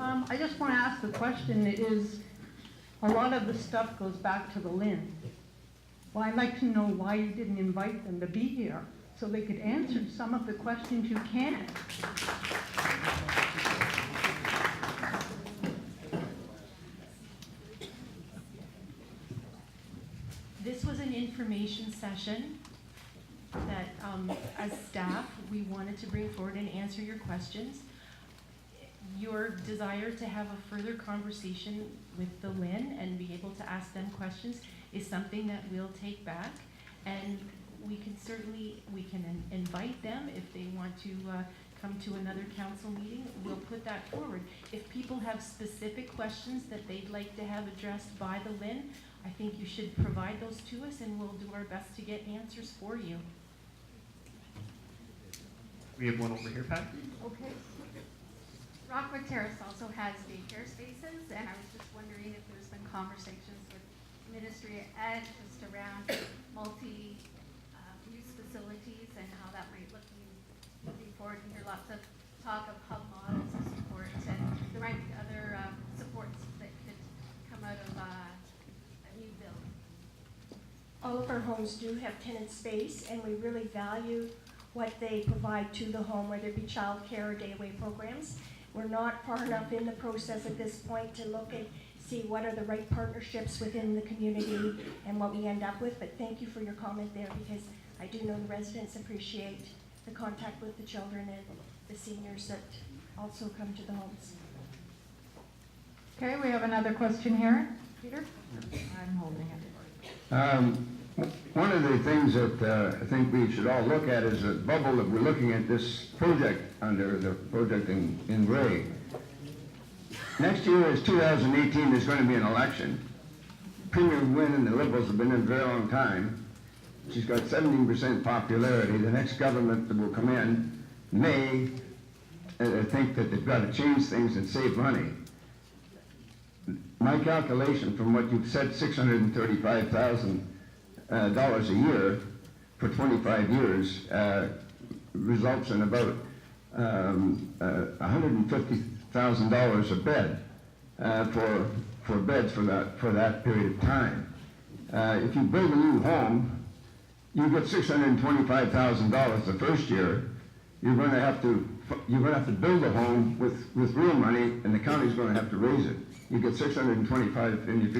I just want to ask the question, is a lot of the stuff goes back to the Lynn. Well, I'd like to know why you didn't invite them to be here so they could answer some of the questions you can. This was an information session that, as staff, we wanted to bring forward and answer your questions. Your desire to have a further conversation with the Lynn and be able to ask them questions is something that we'll take back, and we can invite them if they want to come to another council meeting. We'll put that forward. If people have specific questions that they'd like to have addressed by the Lynn, I think you should provide those to us, and we'll do our best to get answers for you. We have one over here, Pat. Okay. Rockwood Terrace also has daycare spaces, and I was just wondering if there's been conversations with Ministry of Ed just around multi-use facilities and how that might look moving forward. You hear lots of talk of hub models of support, and there might be other supports that could come out of a new build. All of our homes do have tenant space, and we really value what they provide to the home, whether it be child care or day away programs. We're not far enough in the process at this point to look and see what are the right partnerships within the community and what we end up with, but thank you for your comment there, because I do know the residents appreciate the contact with the children and the seniors that also come to the homes. Okay, we have another question here. Peter? I'm holding it. One of the things that I think we should all look at is the bubble that we're looking at this project under, the project in Ray. Next year is 2018, there's going to be an election. Premier Wynne and the Liberals have been in a very long time. She's got 17% popularity. The next government that will come in may think that they've got to change things and save money. My calculation from what you've said, $635,000 a year for 25 years results in about $150,000 a bed for beds for that period of time. If you build a new home, you get $625,000 the first year. You're going to have to build a home with real money, and the county's going to have to raise it. You get $625,000, and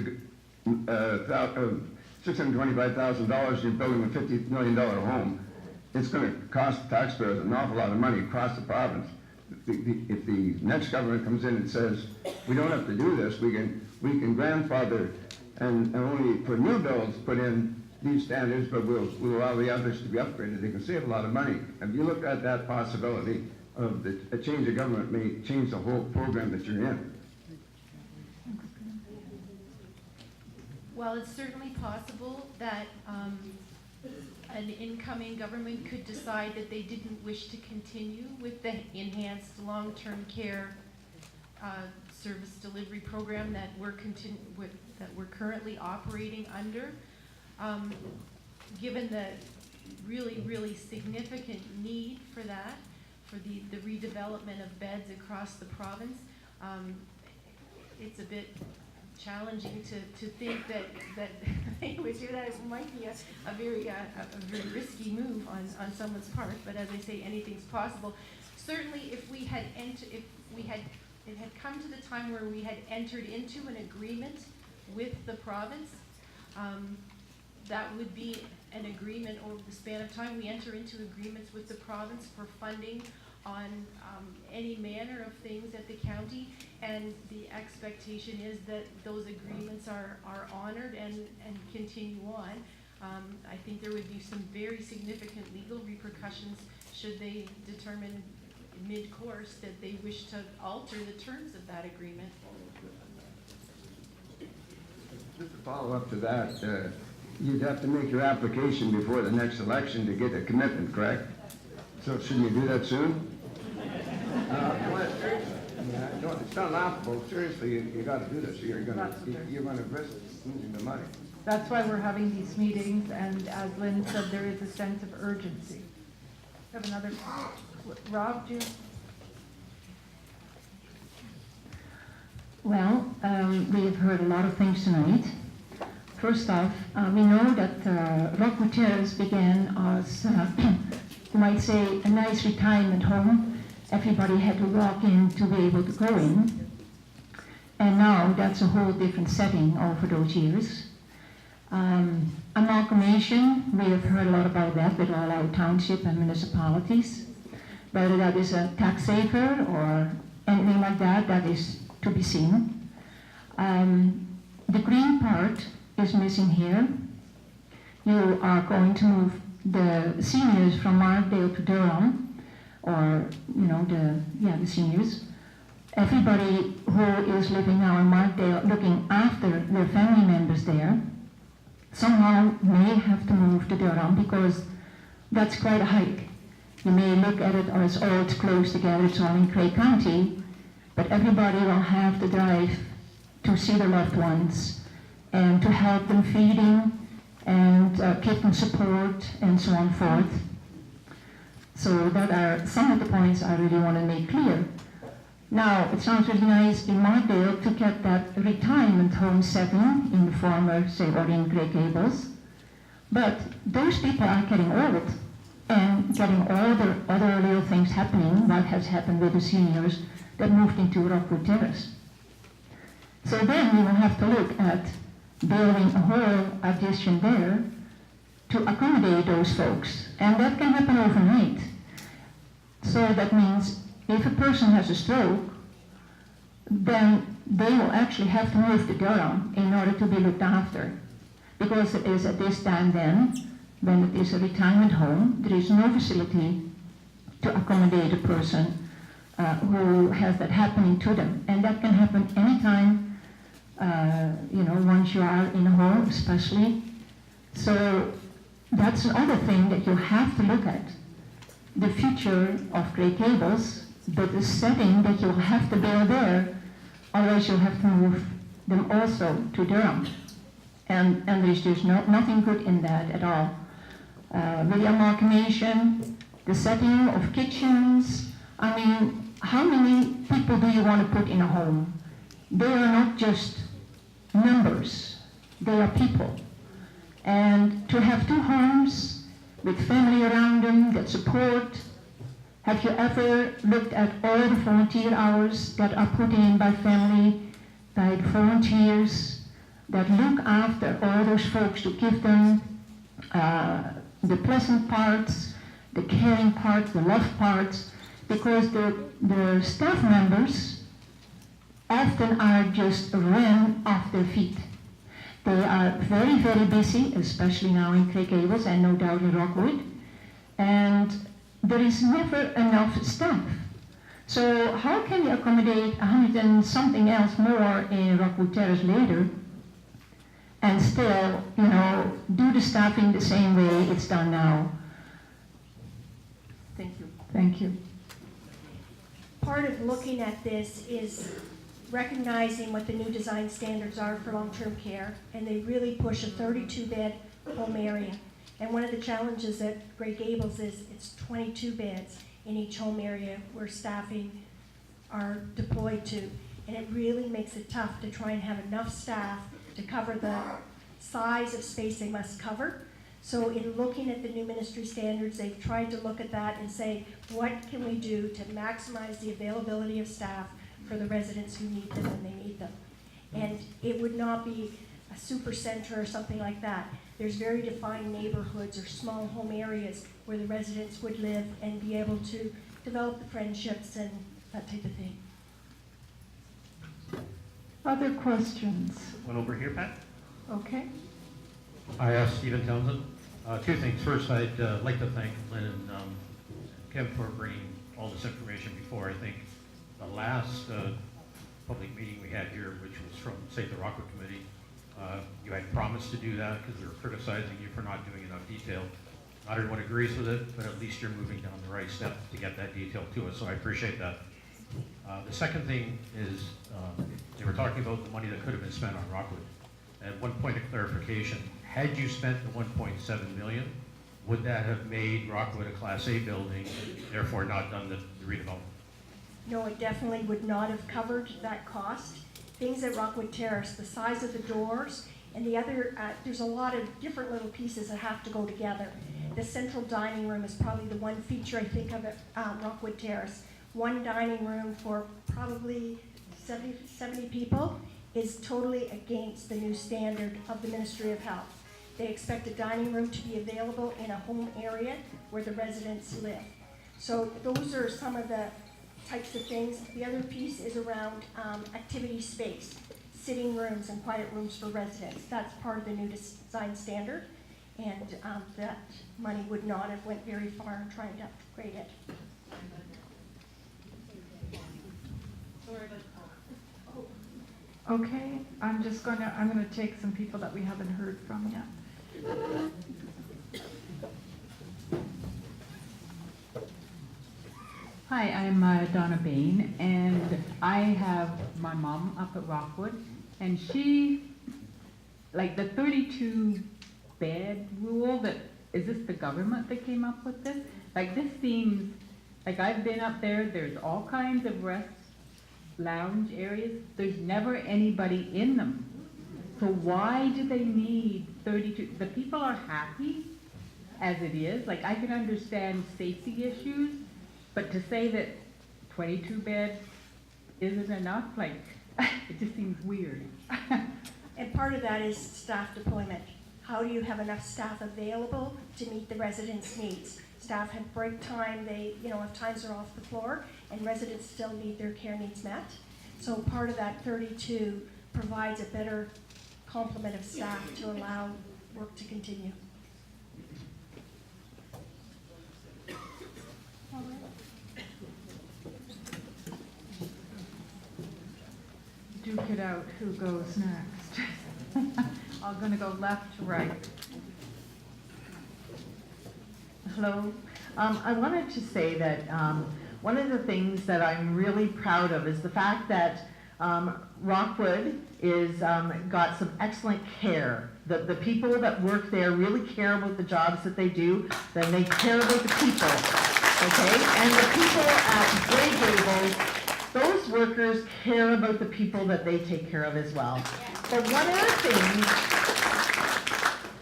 $625,000, you're building a $50 million home. It's going to cost taxpayers an awful lot of money across the province. If the next government comes in and says, we don't have to do this, we can grandfather and only for new builds put in these standards, but we'll allow the others to be upgraded, they can save a lot of money. Have you looked at that possibility of a change of government may change the whole program that you're in? Well, it's certainly possible that an incoming government could decide that they didn't wish to continue with the enhanced long-term care service delivery program that we're currently operating under. Given the really significant need for that, for the redevelopment of beds across the province, it's a bit challenging to think that they would do that. It might be a very risky move on someone's part, but as I say, anything's possible. Certainly, if it had come to the time where we had entered into an agreement with the province, that would be an agreement over the span of time. We enter into agreements with the province for funding on any manner of things at the county, and the expectation is that those agreements are honored and continue on. I think there would be some very significant legal repercussions should they determine mid-course that they wish to alter the terms of that agreement. Just to follow up to that, you'd have to make your application before the next election to get a commitment, correct? So shouldn't you do that soon? No, it's not laughable. Seriously, you got to do this. You're going to risk losing the money. That's why we're having these meetings, and as Lynn said, there is a sense of urgency. Have another, Rob, do you? Well, we have heard a lot of things tonight. First off, we know that Rockwood Terrace began as, you might say, a nice retirement home. Everybody had to walk in to be able to go in. And now that's a whole different setting over those years. Amalgamation, we have heard a lot about that with all our township and municipalities. Whether that is a tax saver or anything like that, that is to be seen. The green part is missing here. You are going to move the seniors from Markdale to Durham, or the seniors. Everybody who is living now in Markdale, looking after their family members there, somehow may have to move to Durham because that's quite a hike. You may look at it as, oh, it's close together, it's all in Clay County, but everybody will have to drive to see their loved ones and to help them feeding and give them support and so on forth. So that are some of the points I really want to make clear. Now, it sounds really nice in Markdale to get that retirement home setting in the former, say, or in Grey Gables, but those people are getting old and getting all the other little things happening, what has happened with the seniors that moved into Rockwood Terrace. So then we will have to look at building a whole addition there to accommodate those folks, and that can happen overnight. So that means if a person has a stroke, then they will actually have to move to Durham in order to be looked after. Because it is at this time then, when it is a retirement home, there is no facility to accommodate a person who has that happening to them. And that can happen anytime, once you are in a home especially. So that's another thing that you have to look at. The future of Grey Gables, but the setting that you'll have to build there, otherwise you'll have to move them also to Durham. And there's just nothing good in that at all. With the amalgamation, the setting of kitchens, I mean, how many people do you want to put in a home? They are not just numbers, they are people. And to have two homes with family around them that support. Have you ever looked at all the volunteer hours that are put in by family, by volunteers that look after all those folks to give them the pleasant parts, the caring parts, the love parts, because the staff members often are just ran off their feet. They are very, very busy, especially now in Grey Gables and no doubt in Rockwood, and there is never enough staff. So how can you accommodate 100 and something else more in Rockwood Terrace later and still, do the staffing the same way it's done now? Thank you. Thank you. Part of looking at this is recognizing what the new design standards are for long-term care, and they really push a 32-bed home area. And one of the challenges at Grey Gables is it's 22 beds in each home area where staffing are deployed to. And it really makes it tough to try and have enough staff to cover the size of space they must cover. So in looking at the new ministry standards, they've tried to look at that and say, what can we do to maximize the availability of staff for the residents who need them when they need them? And it would not be a super center or something like that. There's very defined neighborhoods or small home areas where the residents would live and be able to develop the friendships and that type of thing. Other questions? One over here, Pat? Okay. Hi, Stephen Townsend. Two things. First, I'd like to thank Lynn and Kim for bringing all this information before. I think the last public meeting we had here, which was from, say, the Rockwood Committee, you had promised to do that because we were criticizing you for not doing enough detail. Not everyone agrees with it, but at least you're moving down the right step to get that detail to us, so I appreciate that. The second thing is, they were talking about the money that could have been spent on Rockwood. At one point of clarification, had you spent the 1.7 million, would that have made Rockwood a Class A building, therefore not done the redevelopment? No, it definitely would not have covered that cost. things at Rockwood Terrace, the size of the doors, and the other, there's a lot of different little pieces that have to go together. The central dining room is probably the one feature I think of at Rockwood Terrace. One dining room for probably 70 people is totally against the new standard of the Ministry of Health. They expect a dining room to be available in a home area where the residents live. So those are some of the types of things. The other piece is around activity space, sitting rooms and quiet rooms for residents. That's part of the new design standard, and that money would not have went very far in trying to upgrade it. Okay, I'm gonna take some people that we haven't heard from yet. Hi, I'm Donna Bain, and I have my mom up at Rockwood, and she, like the 32 bed rule, is this the government that came up with this? Like this seems, like I've been up there, there's all kinds of rest lounge areas, there's never anybody in them. So why do they need 32? The people are happy as it is. Like I can understand safety issues, but to say that 22 beds isn't enough, like it just seems weird. And part of that is staff deployment. How do you have enough staff available to meet the residents' needs? Staff have break time, if times are off the floor, and residents still need their care needs met. So part of that 32 provides a better complement of staff to allow work to continue. Duke it out, who goes next? I'm gonna go left to right. Hello. I wanted to say that one of the things that I'm really proud of is the fact that Rockwood is got some excellent care. The people that work there really care about the jobs that they do, then they care about the people, okay? And the people at Grey Gables, those workers care about the people that they take care of as well. But one of the things,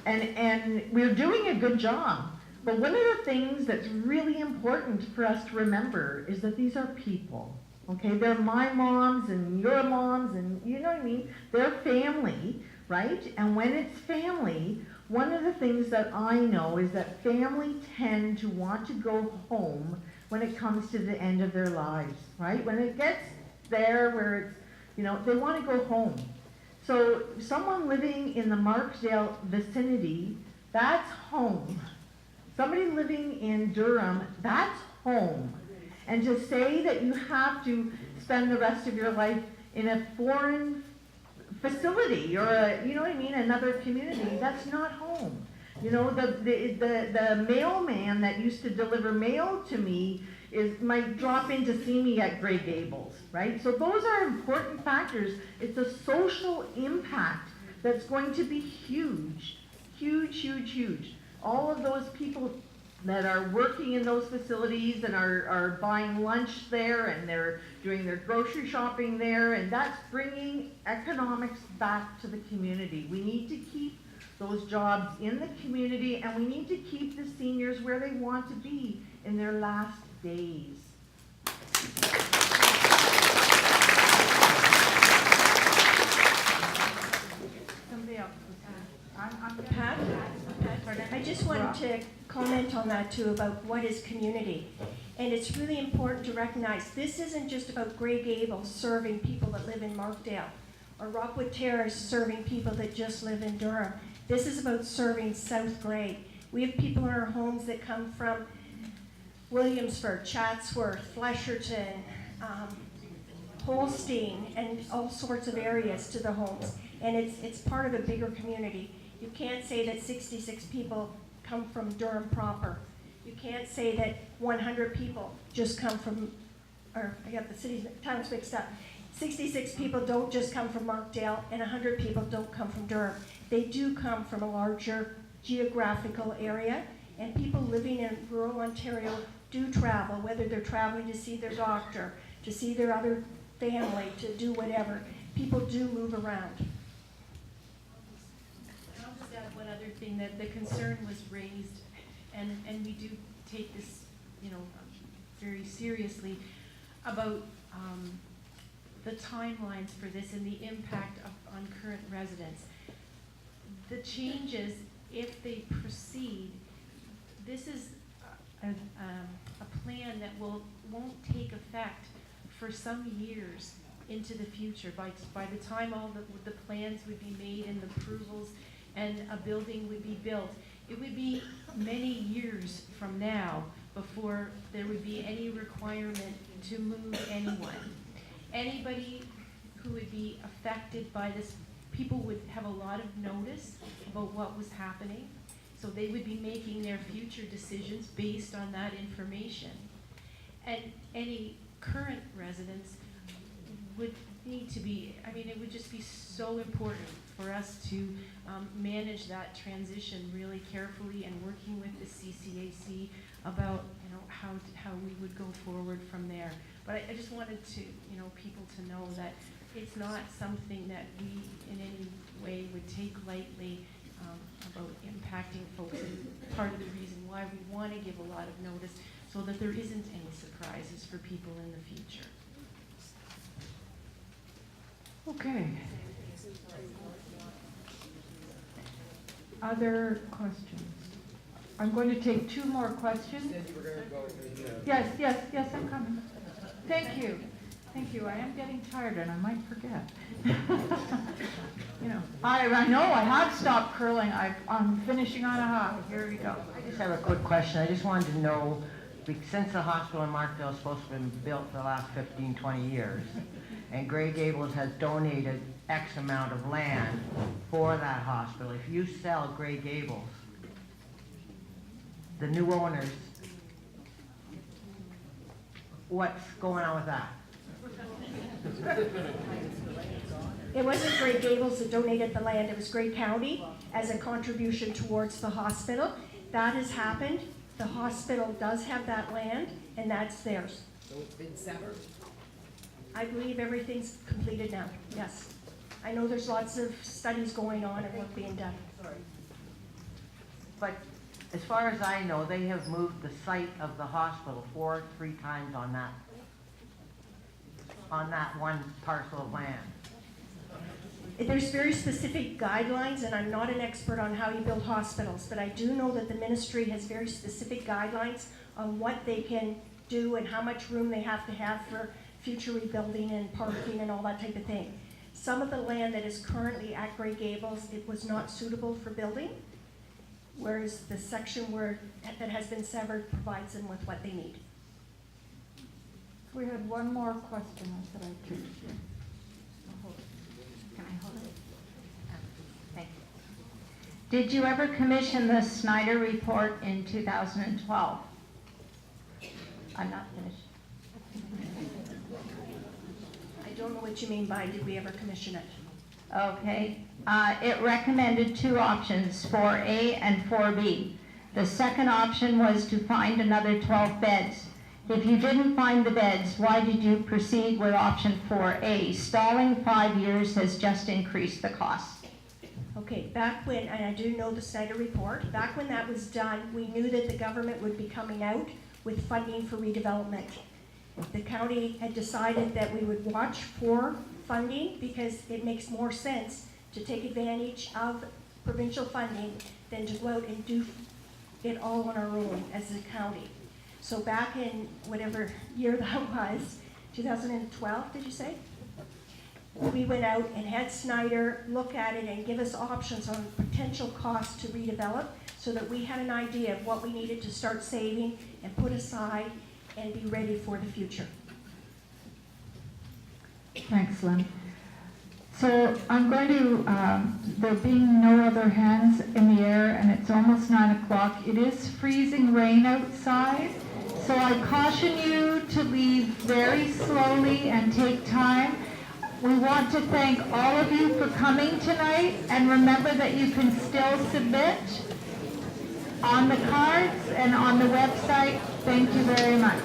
and we're doing a good job, but one of the things that's really important for us to remember is that these are people, okay? They're my moms and your moms and you know what I mean? They're family, right? And when it's family, one of the things that I know is that family tend to want to go home when it comes to the end of their lives, right? When it gets there where it's, they want to go home. So someone living in the Markdale vicinity, that's home. Somebody living in Durham, that's home. And to say that you have to spend the rest of your life in a foreign facility or another community, that's not home. The mailman that used to deliver mail to me might drop in to see me at Grey Gables, right? So those are important factors. It's a social impact that's going to be huge, huge, huge, huge. All of those people that are working in those facilities and are buying lunch there and they're doing their grocery shopping there, and that's bringing economics back to the community. We need to keep those jobs in the community, and we need to keep the seniors where they want to be in their last days. Somebody else. Pat? I just wanted to comment on that too, about what is community. And it's really important to recognize this isn't just about Grey Gables serving people that live in Markdale, or Rockwood Terrace serving people that just live in Durham. This is about serving South Grey. We have people in our homes that come from Williamsburg, Chatsworth, Flesherton, Holstein, and all sorts of areas to the homes. And it's part of a bigger community. You can't say that 66 people come from Durham proper. You can't say that 100 people just come from, or I got the cities, towns mixed up. 66 people don't just come from Markdale, and 100 people don't come from Durham. They do come from a larger geographical area, and people living in rural Ontario do travel, whether they're traveling to see their doctor, to see their other family, to do whatever. people do move around. I'll just add one other thing, that the concern was raised, and we do take this, very seriously, about the timelines for this and the impact on current residents. The changes, if they proceed, this is a plan that won't take effect for some years into the future. By the time all the plans would be made and the approvals and a building would be built, it would be many years from now before there would be any requirement to move anyone. Anybody who would be affected by this, people would have a lot of notice about what was happening, so they would be making their future decisions based on that information. And any current residents would need to be, it would just be so important for us to manage that transition really carefully, and working with the CCAC about how we would go forward from there. But I just wanted to people to know that it's not something that we in any way would take lightly, about impacting folks. And part of the reason why we want to give a lot of notice, so that there isn't any surprises for people in the future. Okay. Other questions? I'm going to take 2 more questions. Yes, I'm coming. Thank you. I am getting tired and I might forget. I know I have stopped curling. I'm finishing on a high. Here we go. I just have a quick question. I just wanted to know, since the hospital in Markdale is supposed to have been built for the last 15, 20 years, and Grey Gables has donated X amount of land for that hospital, if you sell Grey Gables, the new owners, what's going on with that? It wasn't Grey Gables that donated the land, it was Grey County as a contribution towards the hospital. That has happened. The hospital does have that land, and that's theirs. So it's been severed? I believe everything's completed now, yes. I know there's lots of studies going on and work being done. But as far as I know, they have moved the site of the hospital 3 times on that one parcel of land. There's very specific guidelines, and I'm not an expert on how you build hospitals, but I do know that the ministry has very specific guidelines on what they can do and how much room they have to have for future rebuilding and parking and all that type of thing. Some of the land that is currently at Grey Gables, it was not suitable for building, whereas the section that has been severed provides them with what they need. We had one more question. I said I'd choose. Can I hold it? Thank you. Did you ever commission the Snyder report in 2012? I'm not finished. I don't know what you mean by did we ever commission it? Okay. It recommended 2 options, 4A and 4B. The second option was to find another 12 beds. If you didn't find the beds, why did you proceed with option 4A? Stalling 5 years has just increased the cost. Okay, back when, and I do know the Snyder report, back when that was done, we knew that the government would be coming out with funding for redevelopment. The county had decided that we would watch for funding because it makes more sense to take advantage of provincial funding than to go out and do it all on our own as a county. So back in whatever year that was, 2012, did you say? We went out and had Snyder look at it and give us options on potential costs to redevelop so that we had an idea of what we needed to start saving and put aside and be ready for the future. Thanks, Lynn. So I'm going to, there being no other hands in the air, and it's almost 9 o'clock. It is freezing rain outside, so I caution you to leave very slowly and take time. We want to thank all of you for coming tonight, and remember that you can still submit on the cards and on the website. Thank you very much.